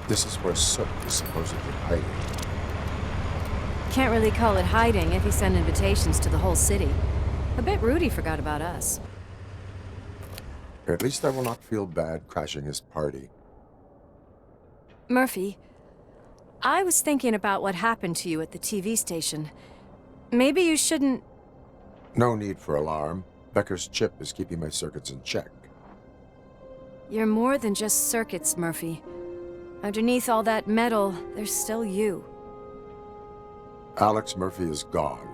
This is where Soot is supposedly hiding. Can't really call it hiding if he sent invitations to the whole city. A bit rude he forgot about us. At least I will not feel bad crashing his party. Murphy, I was thinking about what happened to you at the TV station. Maybe you shouldn't... No need for alarm. Becker's chip is keeping my circuits in check. You're more than just circuits, Murphy. Underneath all that metal, there's still you. Alex Murphy is gone.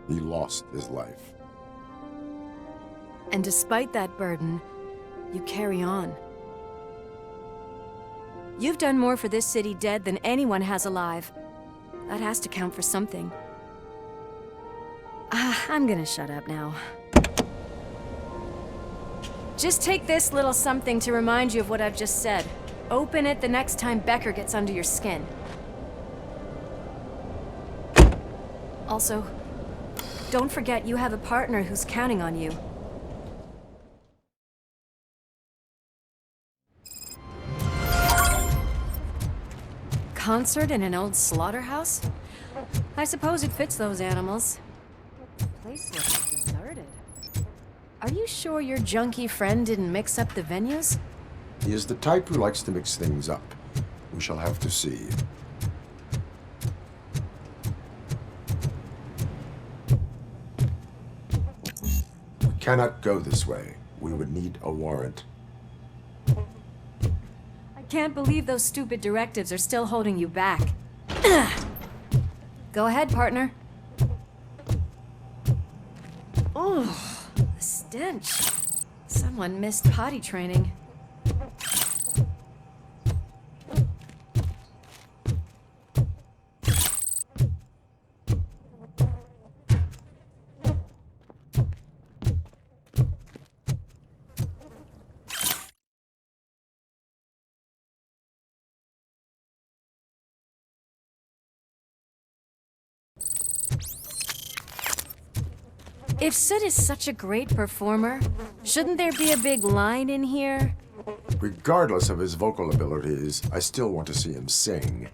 He lost his life. And despite that burden, you carry on. You've done more for this city dead than anyone has alive. That has to count for something. I'm gonna shut up now. Just take this little something to remind you of what I've just said. Open it the next time Becker gets under your skin. Also, don't forget you have a partner who's counting on you. Concert in an old slaughterhouse? I suppose it fits those animals. The place looks deserted. Are you sure your junkie friend didn't mix up the venues? He is the type who likes to mix things up. We shall have to see. We cannot go this way. We would need a warrant. I can't believe those stupid directives are still holding you back. Go ahead, partner. Oh, the stench. Someone missed potty training. If Sid is such a great performer, shouldn't there be a big line in here? Regardless of his vocal abilities, I still want to see him sing.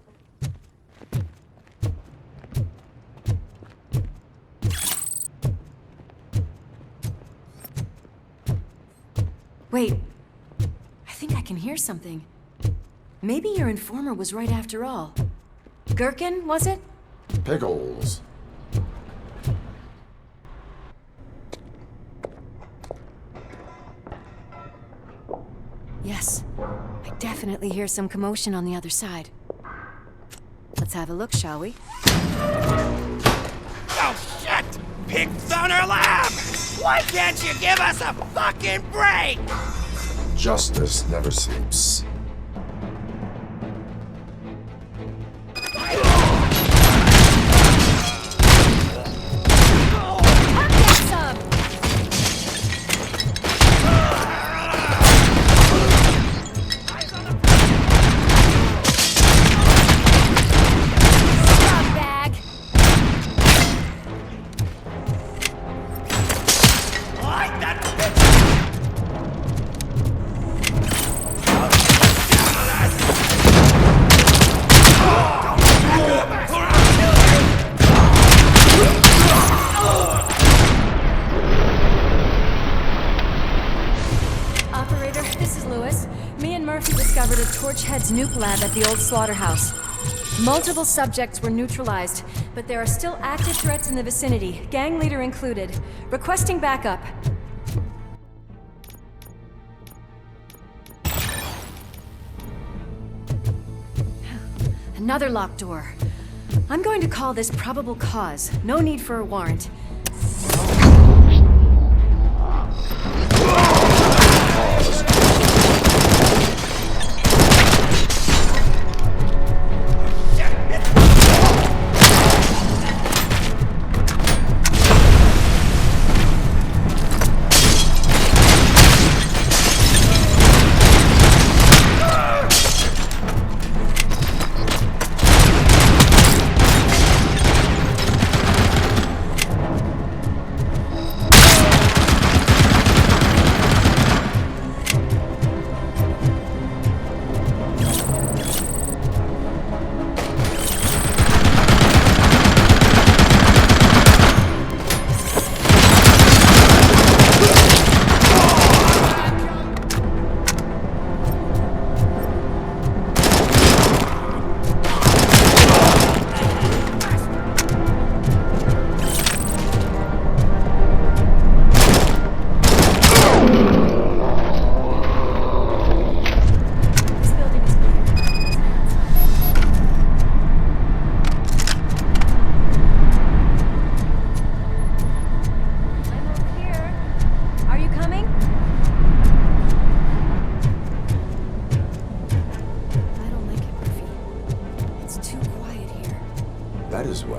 Wait, I think I can hear something. Maybe your informer was right after all. Gherkin, was it? Pickles. Yes, I definitely hear some commotion on the other side. Let's have a look, shall we? Oh shit! Pigs on our lab! Why can't you give us a fucking break? Justice never sleeps. Torchhead's nuke lab at the old slaughterhouse. Multiple subjects were neutralized, but there are still active threats in the vicinity, gang leader included. Requesting backup. Another locked door. I'm going to call this probable cause. No need for a warrant.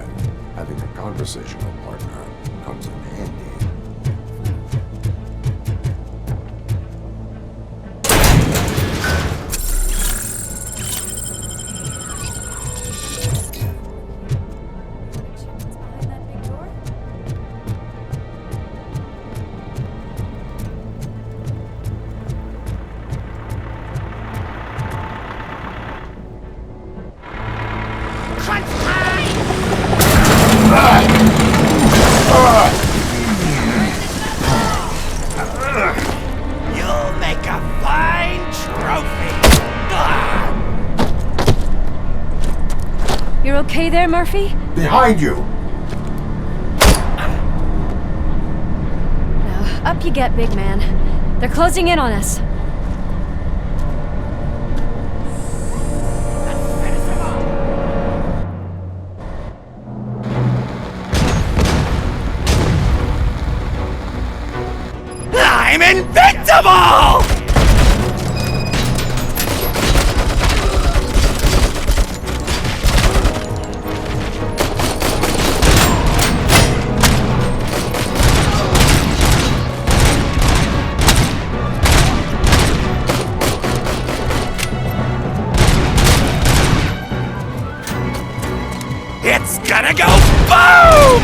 when having a conversational partner comes in handy. You'll make a fine trophy. You're okay there, Murphy? Behind you! Now, up you get, big man. They're closing in on us. I'm invincible! It's gonna go boom!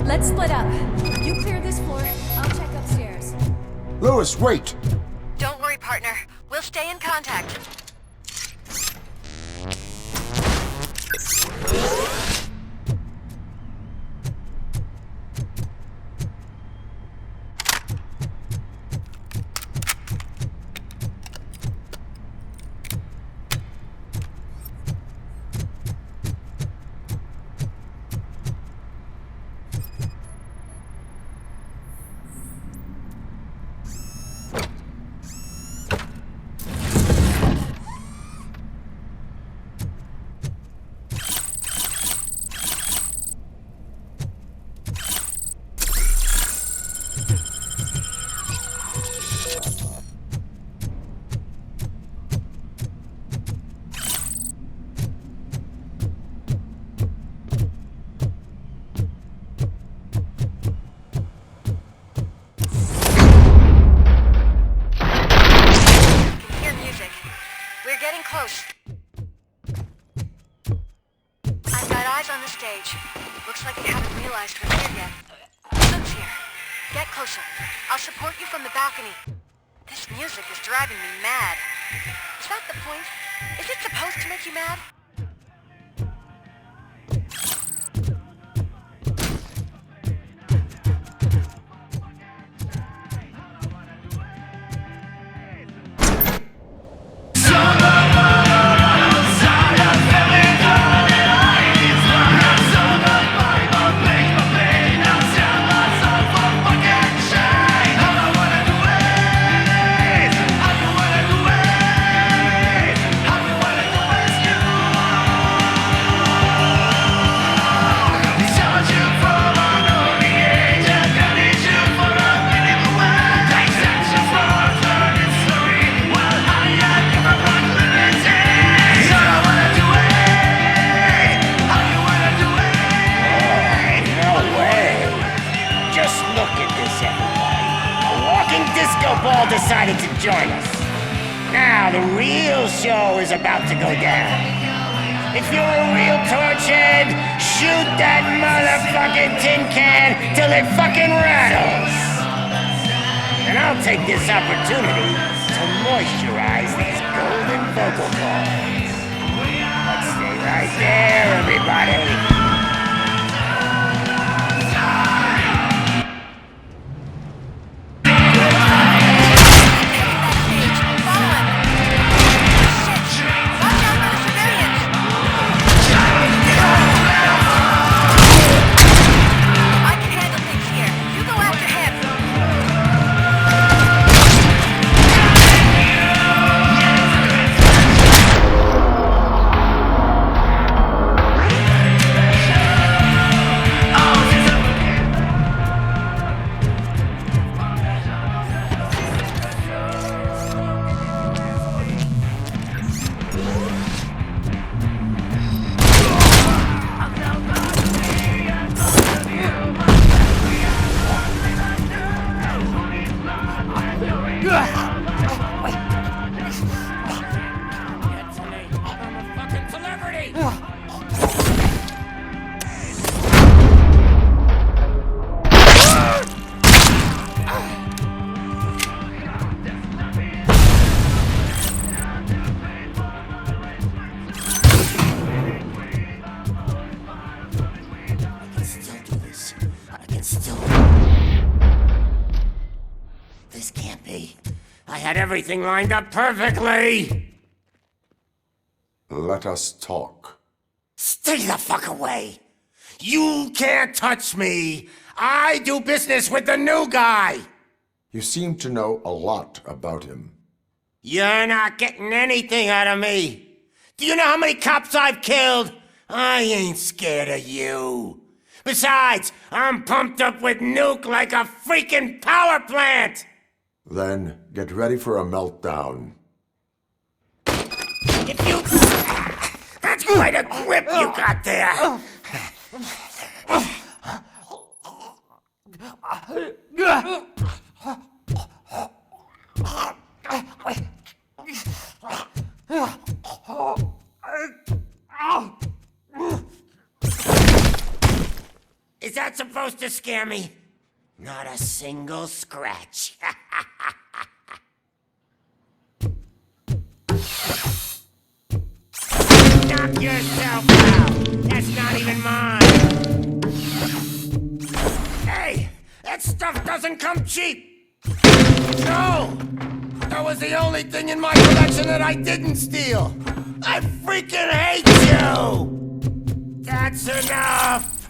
Let's split up. You clear this floor, I'll check upstairs. Lewis, wait! Don't worry, partner. We'll stay in contact. Close. I've got eyes on the stage. Looks like you haven't realized we're here yet. Luke's here. Get closer. I'll support you from the balcony. This music is driving me mad. Is that the point? Is it supposed to make you mad? Ball decided to join us. Now the real show is about to go down. If you're a real torchhead, shoot that motherfucking tin can till it fucking rattles. And I'll take this opportunity to moisturize these golden vocal cords. Let's stay right there, everybody. This can't be. I had everything lined up perfectly! Let us talk. Stay the fuck away! You can't touch me! I do business with the new guy! You seem to know a lot about him. You're not getting anything out of me! Do you know how many cops I've killed? I ain't scared of you. Besides, I'm pumped up with nuke like a freaking power plant! Then get ready for a meltdown. If you... That's quite a grip you got there! Is that supposed to scare me? Not a single scratch. Knock yourself out! That's not even mine! Hey! That stuff doesn't come cheap! No! That was the only thing in my collection that I didn't steal! I freaking hate you! That's enough!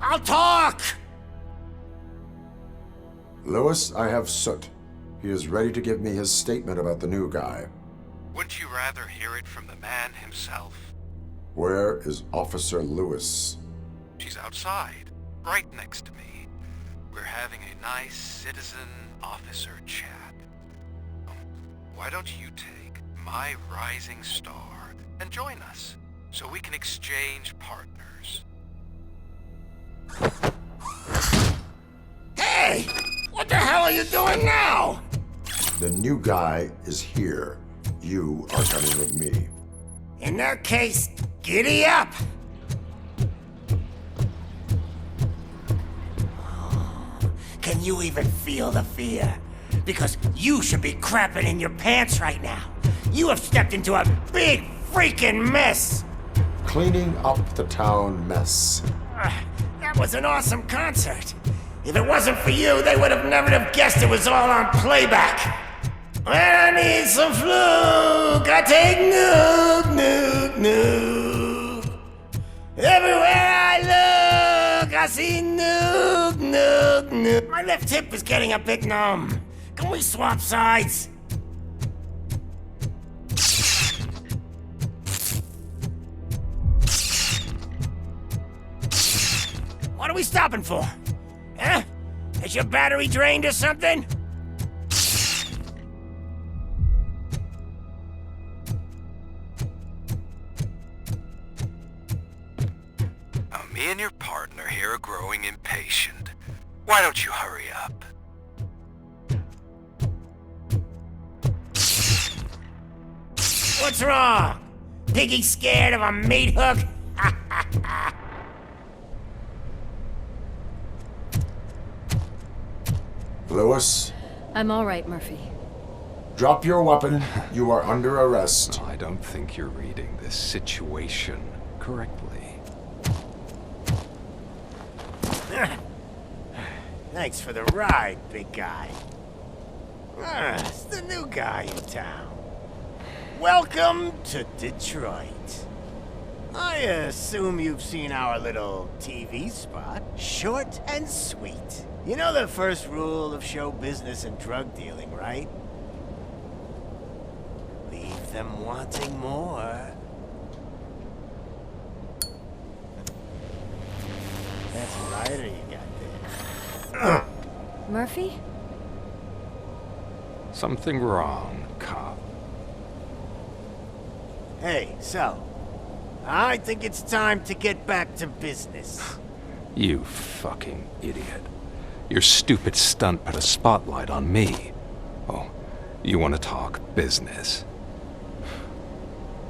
I'll talk! Lewis, I have Soot. He is ready to give me his statement about the new guy. Wouldn't you rather hear it from the man himself? Where is Officer Lewis? She's outside, right next to me. We're having a nice citizen-officer chat. Why don't you take my rising star and join us, so we can exchange partners? Hey! What the hell are you doing now? The new guy is here. You are coming with me. In that case, giddy up! Can you even feel the fear? Because you should be crapping in your pants right now. You have stepped into a big freaking mess! Cleaning up the town mess. That was an awesome concert. If it wasn't for you, they would have never have guessed it was all on playback. When I need some fluke, I take nuke, nuke, nuke. Everywhere I look, I see nuke, nuke, nuke. My left hip is getting a bit numb. Can we swap sides? What are we stopping for? Huh? Is your battery drained or something? Me and your partner here are growing impatient. Why don't you hurry up? What's wrong? Piggy scared of a meat hook? Lewis, I'm all right, Murphy. drop your weapon. You are under arrest. I don't think you're reading this situation correctly. Thanks for the ride, big guy. It's the new guy in town. Welcome to Detroit. I assume you've seen our little TV spot. Short and sweet. You know the first rule of show business and drug dealing, right? Leave them wanting more. That's right, or you got this. Murphy? Something wrong, cop. Hey, so, I think it's time to get back to business. You fucking idiot. Your stupid stunt put a spotlight on me. Oh, you want to talk business?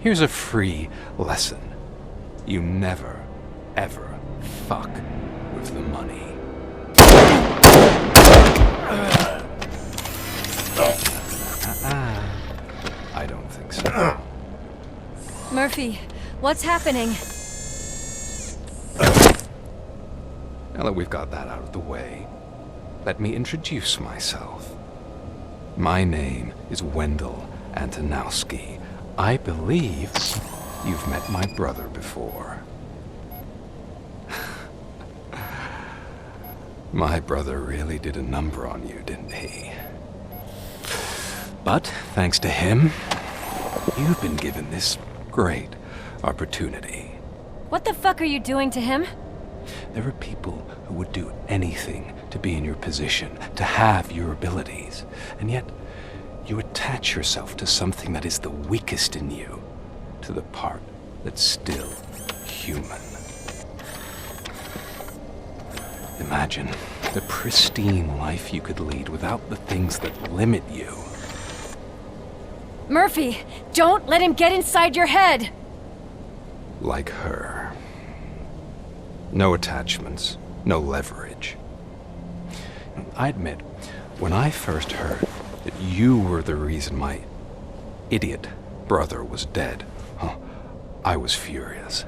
Here's a free lesson. You never, ever fuck with the money. I don't think so. Murphy, what's happening? Now that we've got that out of the way, let me introduce myself. My name is Wendell Antonowski. I believe you've met my brother before. My brother really did a number on you, didn't he? But thanks to him, you've been given this great opportunity. What the fuck are you doing to him? There are people who would do anything to be in your position, to have your abilities, and yet you attach yourself to something that is the weakest in you, to the part that's still human. Imagine the pristine life you could lead without the things that limit you. Murphy, don't let him get inside your head! Like her. No attachments, no leverage. I admit, when I first heard that you were the reason my idiot brother was dead, I was furious.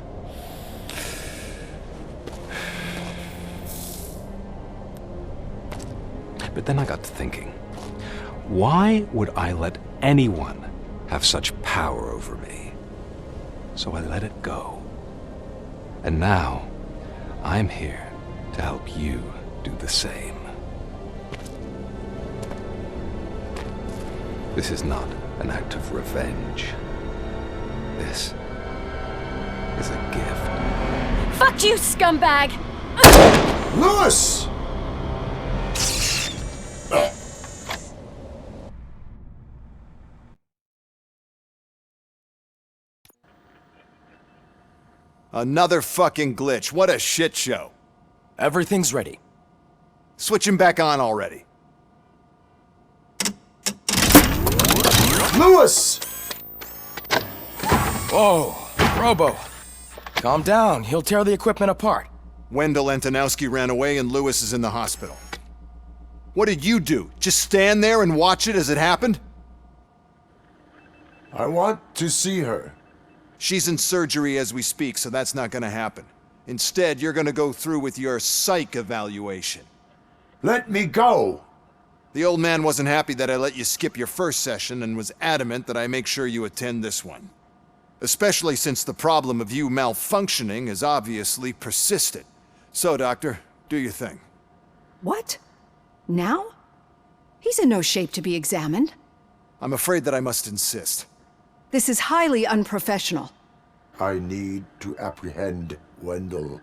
But then I got to thinking, why would I let anyone have such power over me? So I let it go. And now, I'm here to help you do the same. This is not an act of revenge. This is a gift. Fuck you, scumbag! Lewis! Another fucking glitch. What a shit show. Everything's ready. Switch him back on already. Lewis! Whoa, Robo. Calm down, he'll tear the equipment apart. Wendell Antonowski ran away and Lewis is in the hospital. What did you do? Just stand there and watch it as it happened? I want to see her. She's in surgery as we speak, so that's not gonna happen. Instead, you're gonna go through with your psych evaluation. Let me go! The old man wasn't happy that I let you skip your first session and was adamant that I make sure you attend this one. Especially since the problem of you malfunctioning is obviously persistent. So, Doctor, do your thing. What? Now? He's in no shape to be examined. I'm afraid that I must insist. This is highly unprofessional. I need to apprehend Wendell.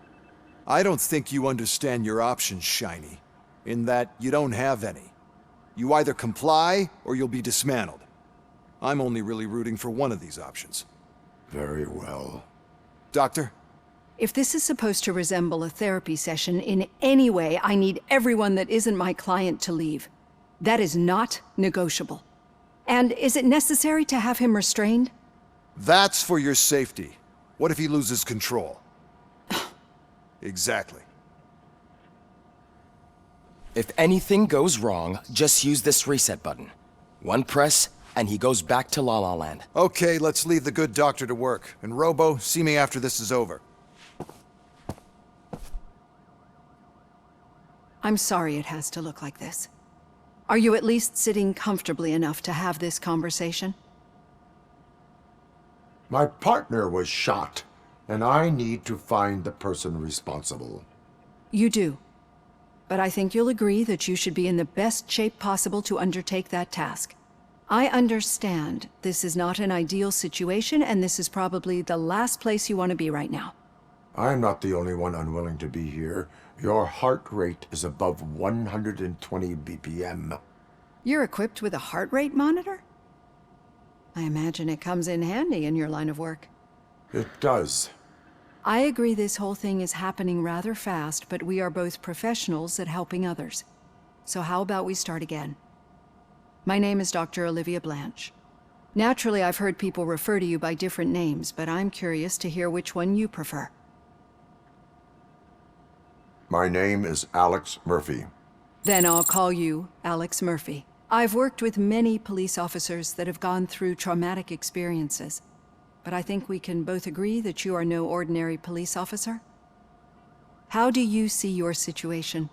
I don't think you understand your options, Shiny, in that you don't have any. You either comply or you'll be dismantled. I'm only really rooting for one of these options. Very well. Doctor? If this is supposed to resemble a therapy session in any way, I need everyone that isn't my client to leave. That is not negotiable. And is it necessary to have him restrained? That's for your safety. What if he loses control? Exactly. If anything goes wrong, just use this reset button. One press, and he goes back to La La Land. Okay, let's leave the good doctor to work. And Robo, see me after this is over. I'm sorry it has to look like this. Are you at least sitting comfortably enough to have this conversation? My partner was shot, and I need to find the person responsible. You do. But I think you'll agree that you should be in the best shape possible to undertake that task. I understand this is not an ideal situation, and this is probably the last place you want to be right now. I'm not the only one unwilling to be here. Your heart rate is above 120 BPM. You're equipped with a heart rate monitor? I imagine it comes in handy in your line of work. It does. I agree this whole thing is happening rather fast, but we are both professionals at helping others. So how about we start again? My name is Dr. Olivia Blanche. Naturally, I've heard people refer to you by different names, but I'm curious to hear which one you prefer. My name is Alex Murphy. Then I'll call you Alex Murphy. I've worked with many police officers that have gone through traumatic experiences, but I think we can both agree that you are no ordinary police officer. How do you see your situation?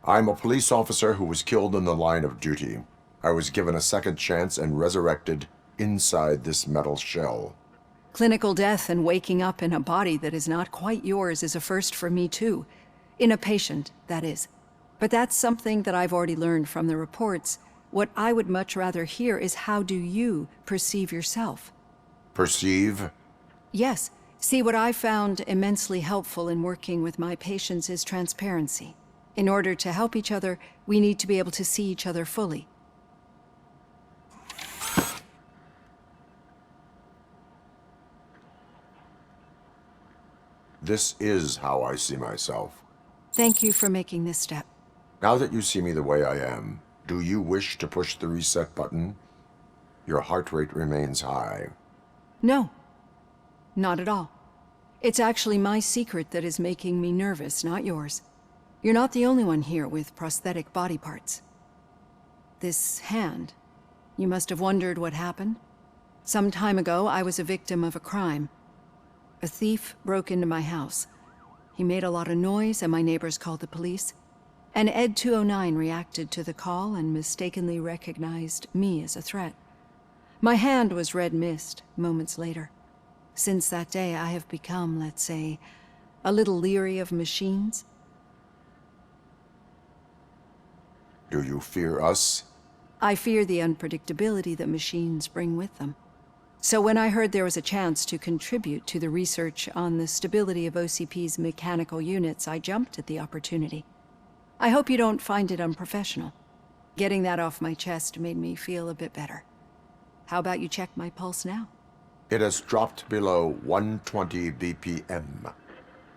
I'm a police officer who was killed in the line of duty. I was given a second chance and resurrected inside this metal shell. Clinical death and waking up in a body that is not quite yours is a first for me too. In a patient, that is. But that's something that I've already learned from the reports. What I would much rather hear is how do you perceive yourself? Perceive? Yes. See, what I found immensely helpful in working with my patients is transparency. In order to help each other, we need to be able to see each other fully. This is how I see myself. Thank you for making this step. Now that you see me the way I am, do you wish to push the reset button? Your heart rate remains high. No, not at all. It's actually my secret that is making me nervous, not yours. You're not the only one here with prosthetic body parts. This hand, you must have wondered what happened. Some time ago, I was a victim of a crime. A thief broke into my house. He made a lot of noise and my neighbors called the police. And Ed 209 reacted to the call and mistakenly recognized me as a threat. My hand was red mist moments later. Since that day, I have become, let's say, a little leery of machines. Do you fear us? I fear the unpredictability that machines bring with them. So when I heard there was a chance to contribute to the research on the stability of OCP's mechanical units, I jumped at the opportunity. I hope you don't find it unprofessional. Getting that off my chest made me feel a bit better. How about you check my pulse now? It has dropped below 120 BPM.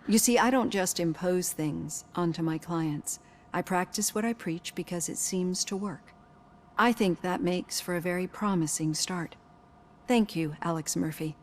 You see, I don't just impose things onto my clients. I practice what I preach because it seems to work. I think that makes for a very promising start. Thank you, Alex Murphy.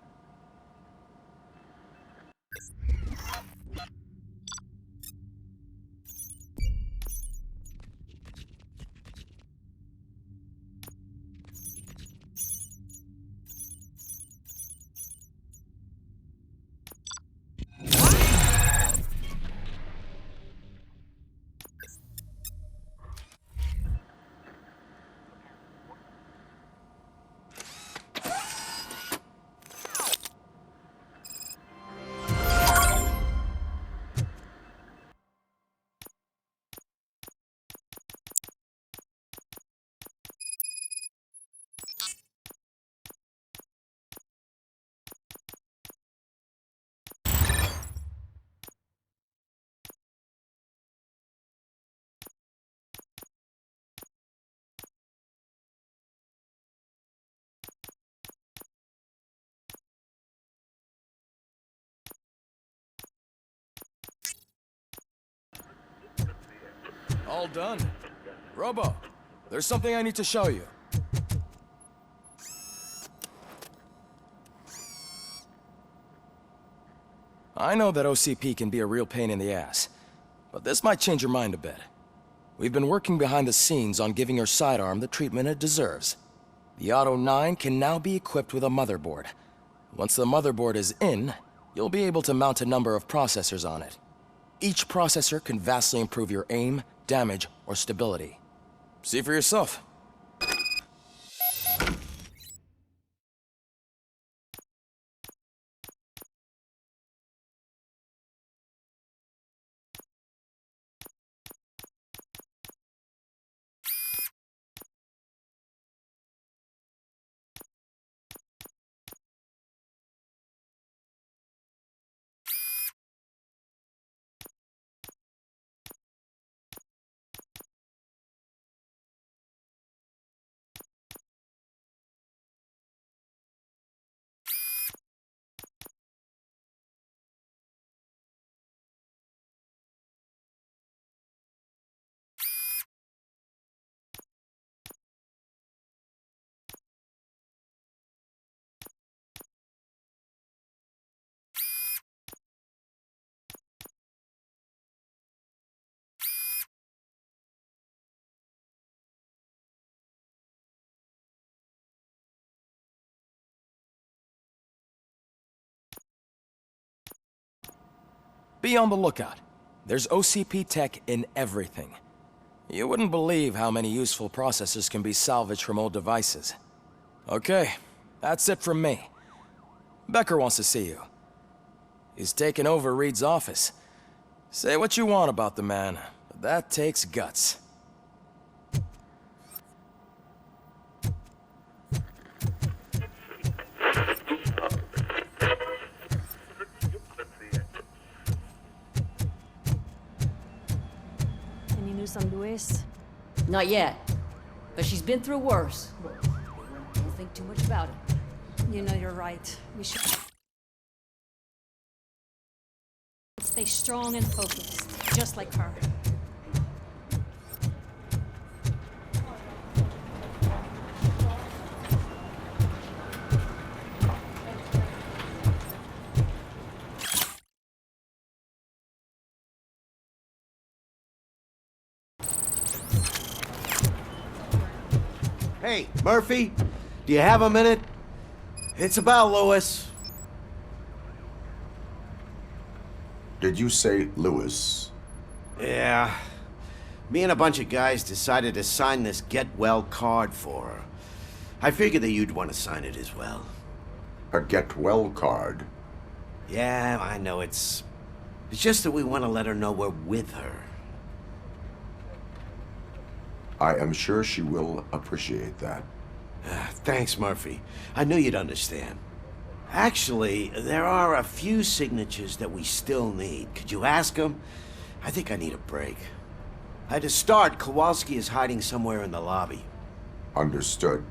All done. Robo, there's something I need to show you. I know that OCP can be a real pain in the ass, but this might change your mind a bit. We've been working behind the scenes on giving your sidearm the treatment it deserves. The Auto 9 can now be equipped with a motherboard. Once the motherboard is in, you'll be able to mount a number of processors on it. Each processor can vastly improve your aim, damage, or stability. See for yourself. Be on the lookout. There's OCP tech in everything. You wouldn't believe how many useful processors can be salvaged from old devices. Okay, that's it from me. Becker wants to see you. He's taken over Reed's office. Say what you want about the man, but that takes guts. On Luis? Not yet, but she's been through worse. Don't think too much about it. You know you're right. We should stay strong and focused, just like her. Hey, Murphy, do you have a minute? It's about Lewis. Did you say Lewis? Yeah. Me and a bunch of guys decided to sign this get well card for her. I figured that you'd want to sign it as well. A get well card? Yeah, I know it's just that we want to let her know we're with her. I am sure she will appreciate that. Thanks, Murphy. I knew you'd understand. Actually, there are a few signatures that we still need. Could you ask them? I think I need a break. To start, Kowalski is hiding somewhere in the lobby. Understood.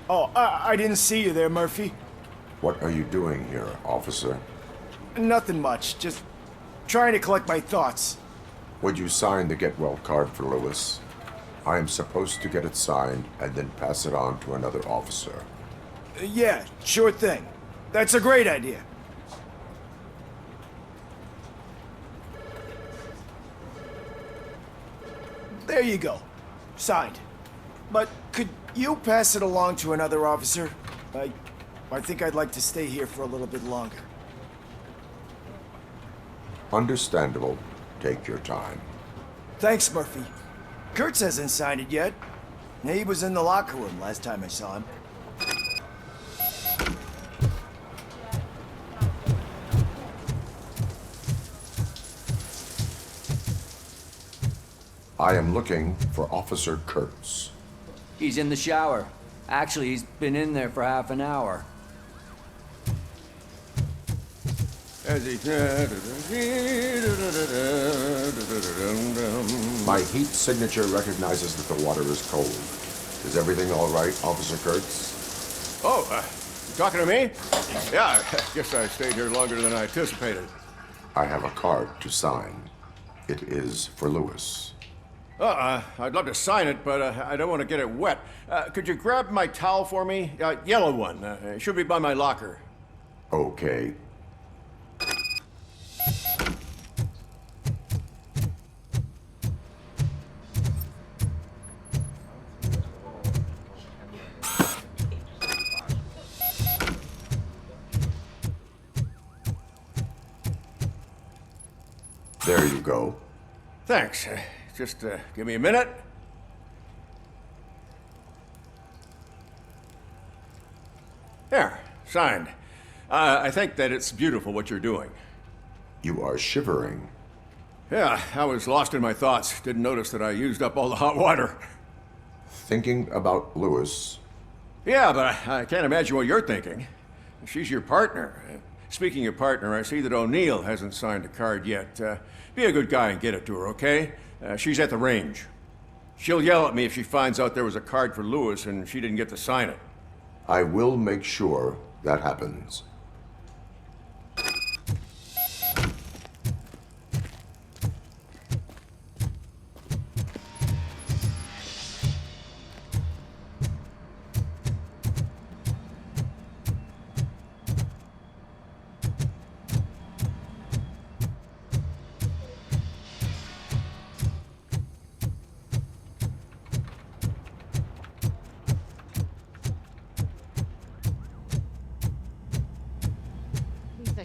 Oh, I didn't see you there, Murphy. What are you doing here, officer? Nothing much, just trying to collect my thoughts. Would you sign the get well card for Lewis? I am supposed to get it signed and then pass it on to another officer. Yeah, sure thing. That's a great idea. There you go. Signed. But could you pass it along to another officer? I think I'd like to stay here for a little bit longer. Understandable. Take your time. Thanks, Murphy. Kurtz hasn't signed it yet. He was in the locker room last time I saw him. I am looking for Officer Kurtz. He's in the shower. Actually, he's been in there for half an hour. My heat signature recognizes that the water is cold. Is everything all right, Officer Kurtz? Oh, you talking to me? Yeah, I guess I stayed here longer than I anticipated. I have a card to sign. It is for Lewis. I'd love to sign it, but I don't want to get it wet. Could you grab my towel for me? Yellow one. It should be by my locker. Okay. There you go. Thanks. Just give me a minute. There, signed. I think that it's beautiful what you're doing. You are shivering. Yeah, I was lost in my thoughts. Didn't notice that I used up all the hot water. Thinking about Lewis. Yeah, but I can't imagine what you're thinking. She's your partner. Speaking of partner, I see that O'Neill hasn't signed a card yet. Be a good guy and get it to her, okay? She's at the range. She'll yell at me if she finds out there was a card for Lewis and she didn't get to sign it. I will make sure that happens.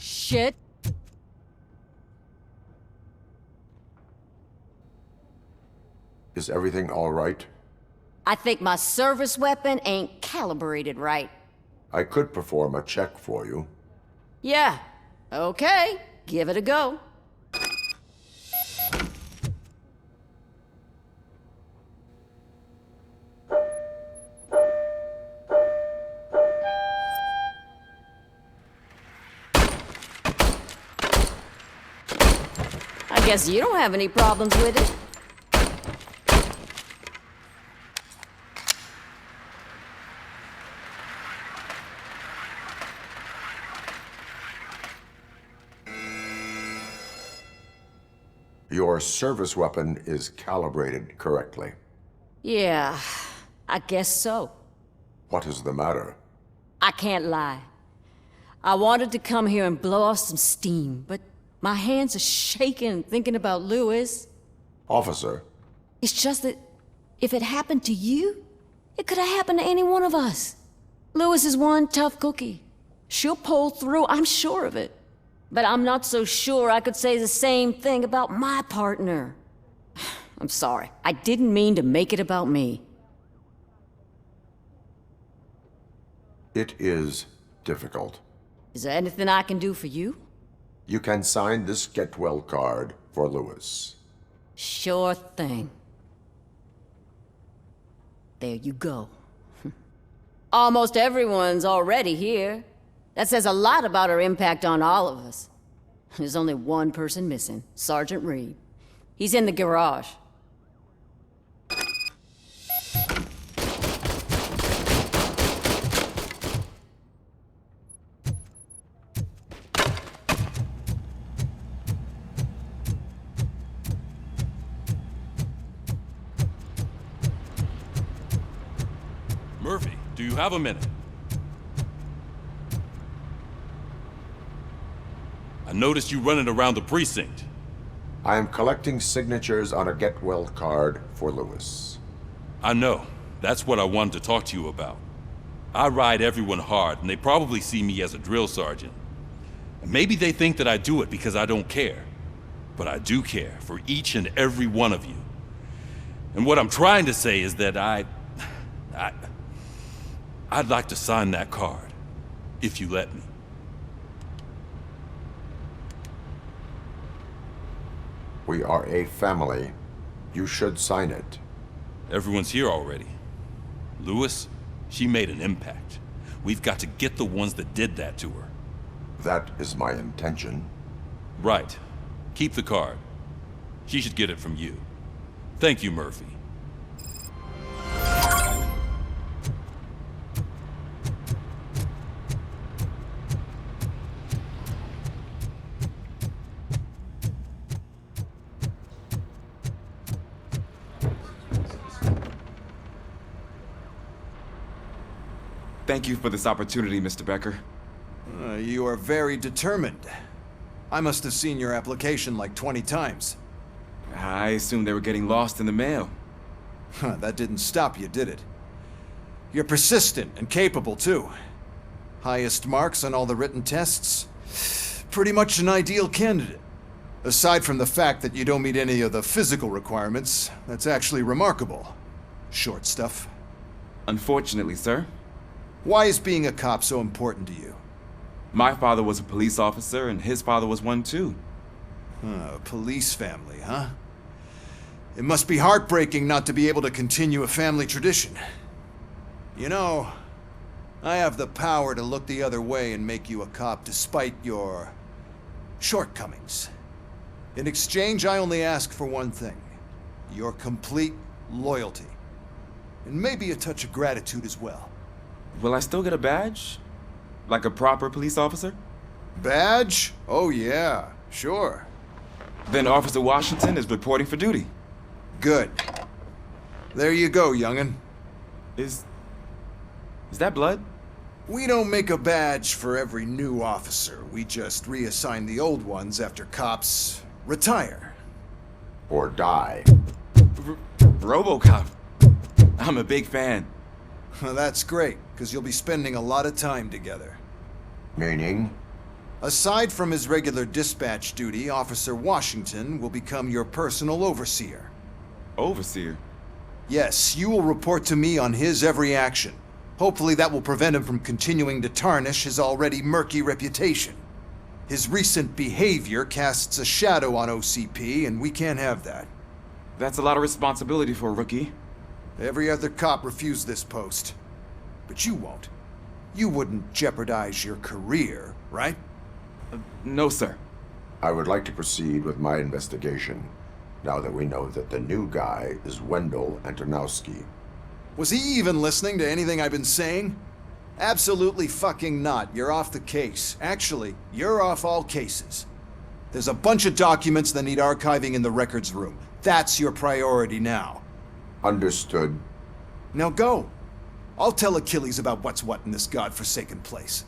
Shit. Is everything all right? I think my service weapon ain't calibrated right. I could perform a check for you. Yeah. Okay. Give it a go. I guess you don't have any problems with it. Your service weapon is calibrated correctly. Yeah, I guess so. What is the matter? I can't lie. I wanted to come here and blow off some steam, but my hands are shaking thinking about Lewis. Officer. It's just that if it happened to you, it could have happened to any one of us. Lewis is one tough cookie. She'll pull through, I'm sure of it. But I'm not so sure I could say the same thing about my partner. I'm sorry. I didn't mean to make it about me. It is difficult. Is there anything I can do for you? You can sign this get well card for Lewis. Sure thing. There you go. Almost everyone's already here. That says a lot about her impact on all of us. There's only one person missing, Sergeant Reed. He's in the garage. Murphy, do you have a minute? I noticed you running around the precinct. I am collecting signatures on a get well card for Lewis. I know. That's what I wanted to talk to you about. I ride everyone hard, and they probably see me as a drill sergeant. And maybe they think that I do it because I don't care. But I do care for each and every one of you. And what I'm trying to say is that I'd like to sign that card, if you let me. We are a family. You should sign it. Everyone's here already. Lewis, she made an impact. We've got to get the ones that did that to her. That is my intention. Right. Keep the card. She should get it from you. Thank you, Murphy. Thank you for this opportunity, Mr. Becker. You are very determined. I must have seen your application like 20 times. I assumed they were getting lost in the mail. That didn't stop you, did it? You're persistent and capable, too. Highest marks on all the written tests. Pretty much an ideal candidate. Aside from the fact that you don't meet any of the physical requirements, that's actually remarkable. Short stuff. Unfortunately, sir. Why is being a cop so important to you? My father was a police officer, and his father was one too. A police family, huh? It must be heartbreaking not to be able to continue a family tradition. You know, I have the power to look the other way and make you a cop despite your shortcomings. In exchange, I only ask for one thing. Your complete loyalty. And maybe a touch of gratitude as well. Will I still get a badge? Like a proper police officer? Badge? Oh yeah, sure. Then Officer Washington is reporting for duty. Good. There you go, young'un. Is that blood? We don't make a badge for every new officer. We just reassign the old ones after cops retire. Or die. RoboCop. I'm a big fan. That's great, because you'll be spending a lot of time together. Meaning? Aside from his regular dispatch duty, Officer Washington will become your personal overseer. Overseer? Yes, you will report to me on his every action. Hopefully that will prevent him from continuing to tarnish his already murky reputation. His recent behavior casts a shadow on OCP, and we can't have that. That's a lot of responsibility for a rookie. Every other cop refused this post. But you won't. You wouldn't jeopardize your career, right? No, sir. I would like to proceed with my investigation, now that we know that the new guy is Wendell Antonowski. Was he even listening to anything I've been saying? Absolutely fucking not. You're off the case. Actually, you're off all cases. There's a bunch of documents that need archiving in the records room. That's your priority now. Understood. Now go. I'll tell Achilles about what's what in this godforsaken place.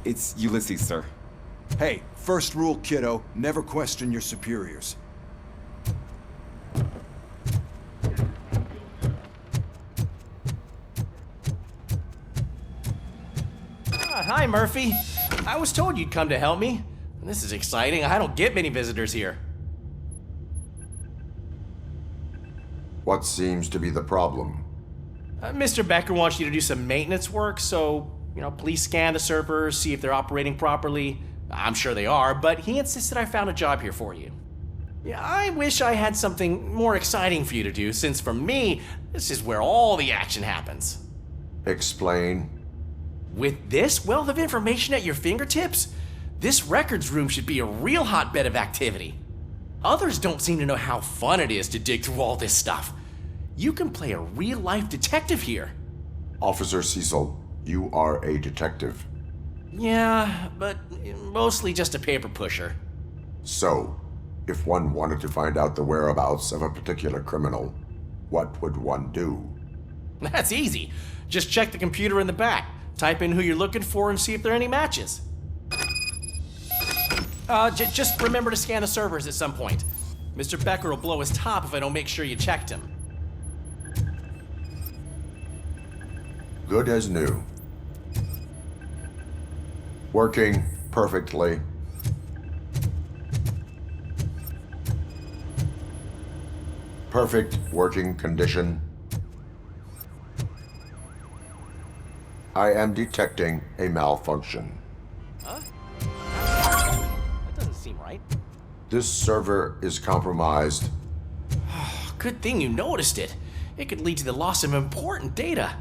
It's Ulysses, sir. Hey, first rule, kiddo, never question your superiors. Hi, Murphy. I was told you'd come to help me. This is exciting. I don't get many visitors here. What seems to be the problem? Mr. Becker wants you to do some maintenance work, so, please scan the servers, see if they're operating properly. I'm sure they are, but he insisted I found a job here for you. Yeah, I wish I had something more exciting for you to do, since for me, this is where all the action happens. Explain. With this wealth of information at your fingertips, this records room should be a real hotbed of activity. Others don't seem to know how fun it is to dig through all this stuff. You can play a real-life detective here. Officer Cecil, you are a detective. Yeah, but mostly just a paper pusher. So, if one wanted to find out the whereabouts of a particular criminal, what would one do? That's easy. Just check the computer in the back, type in who you're looking for, and see if there are any matches. Just remember to scan the servers at some point. Mr. Becker will blow his top if I don't make sure you checked him. Good as new. Working perfectly. Perfect working condition. I am detecting a malfunction. Huh? That doesn't seem right. This server is compromised. Good thing you noticed it. It could lead to the loss of important data.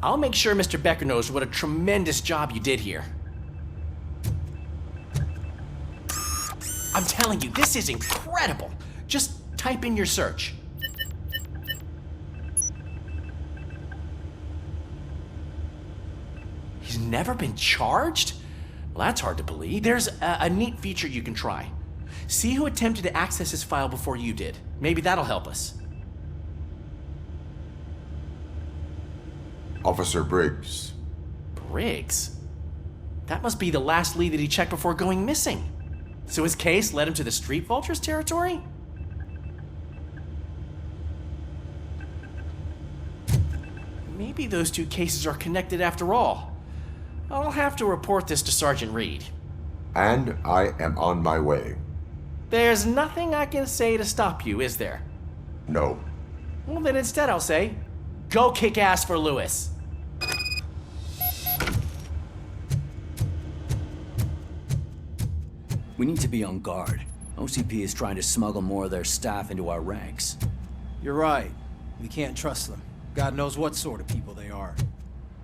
I'll make sure Mr. Becker knows what a tremendous job you did here. I'm telling you, this is incredible. Just type in your search. He's never been charged? Well, that's hard to believe. There's a neat feature you can try. See who attempted to access his file before you did. Maybe that'll help us. Officer Briggs. Briggs? That must be the last lead that he checked before going missing. So his case led him to the Street Vultures territory? Maybe those two cases are connected after all. I'll have to report this to Sergeant Reed. And I am on my way. There's nothing I can say to stop you, is there? No. Well, then instead I'll say, go kick ass for Lewis. We need to be on guard. OCP is trying to smuggle more of their staff into our ranks. You're right. We can't trust them. God knows what sort of people they are.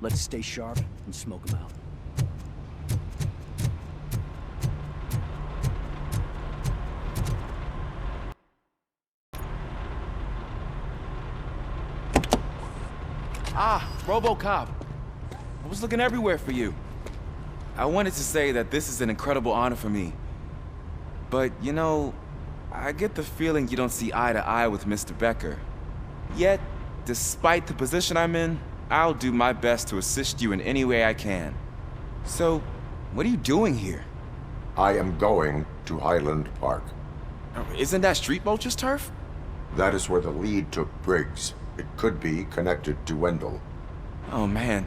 Let's stay sharp and smoke them out. Ah, RoboCop. I was looking everywhere for you. I wanted to say that this is an incredible honor for me. But, you know, I get the feeling you don't see eye to eye with Mr. Becker. Yet, despite the position I'm in, I'll do my best to assist you in any way I can. So, what are you doing here? I am going to Highland Park. Isn't that Street Vulture's turf? That is where the lead took Briggs. It could be connected to Wendell. Oh, man.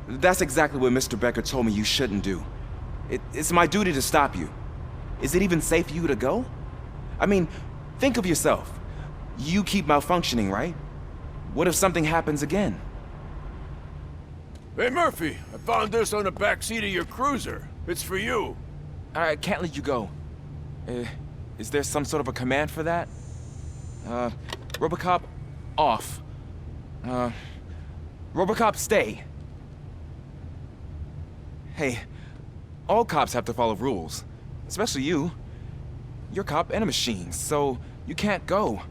That's exactly what Mr. Becker told me you shouldn't do. It's my duty to stop you. Is it even safe for you to go? I mean, think of yourself. You keep malfunctioning, right? What if something happens again? Hey, Murphy, I found this on the back seat of your cruiser. It's for you. I can't let you go. Is there some sort of a command for that? RoboCop, off. RoboCop, stay. Hey, all cops have to follow rules. Especially you. You're a cop and a machine, so you can't go.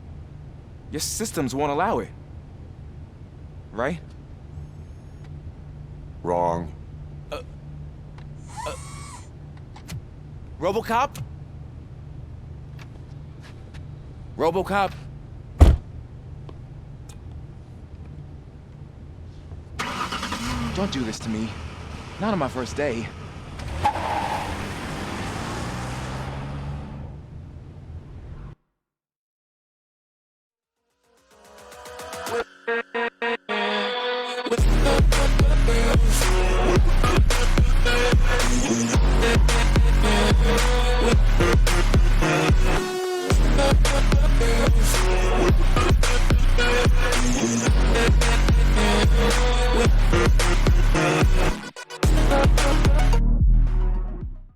Your systems won't allow it. Right? Wrong. RoboCop? RoboCop? Don't do this to me. Not on my first day.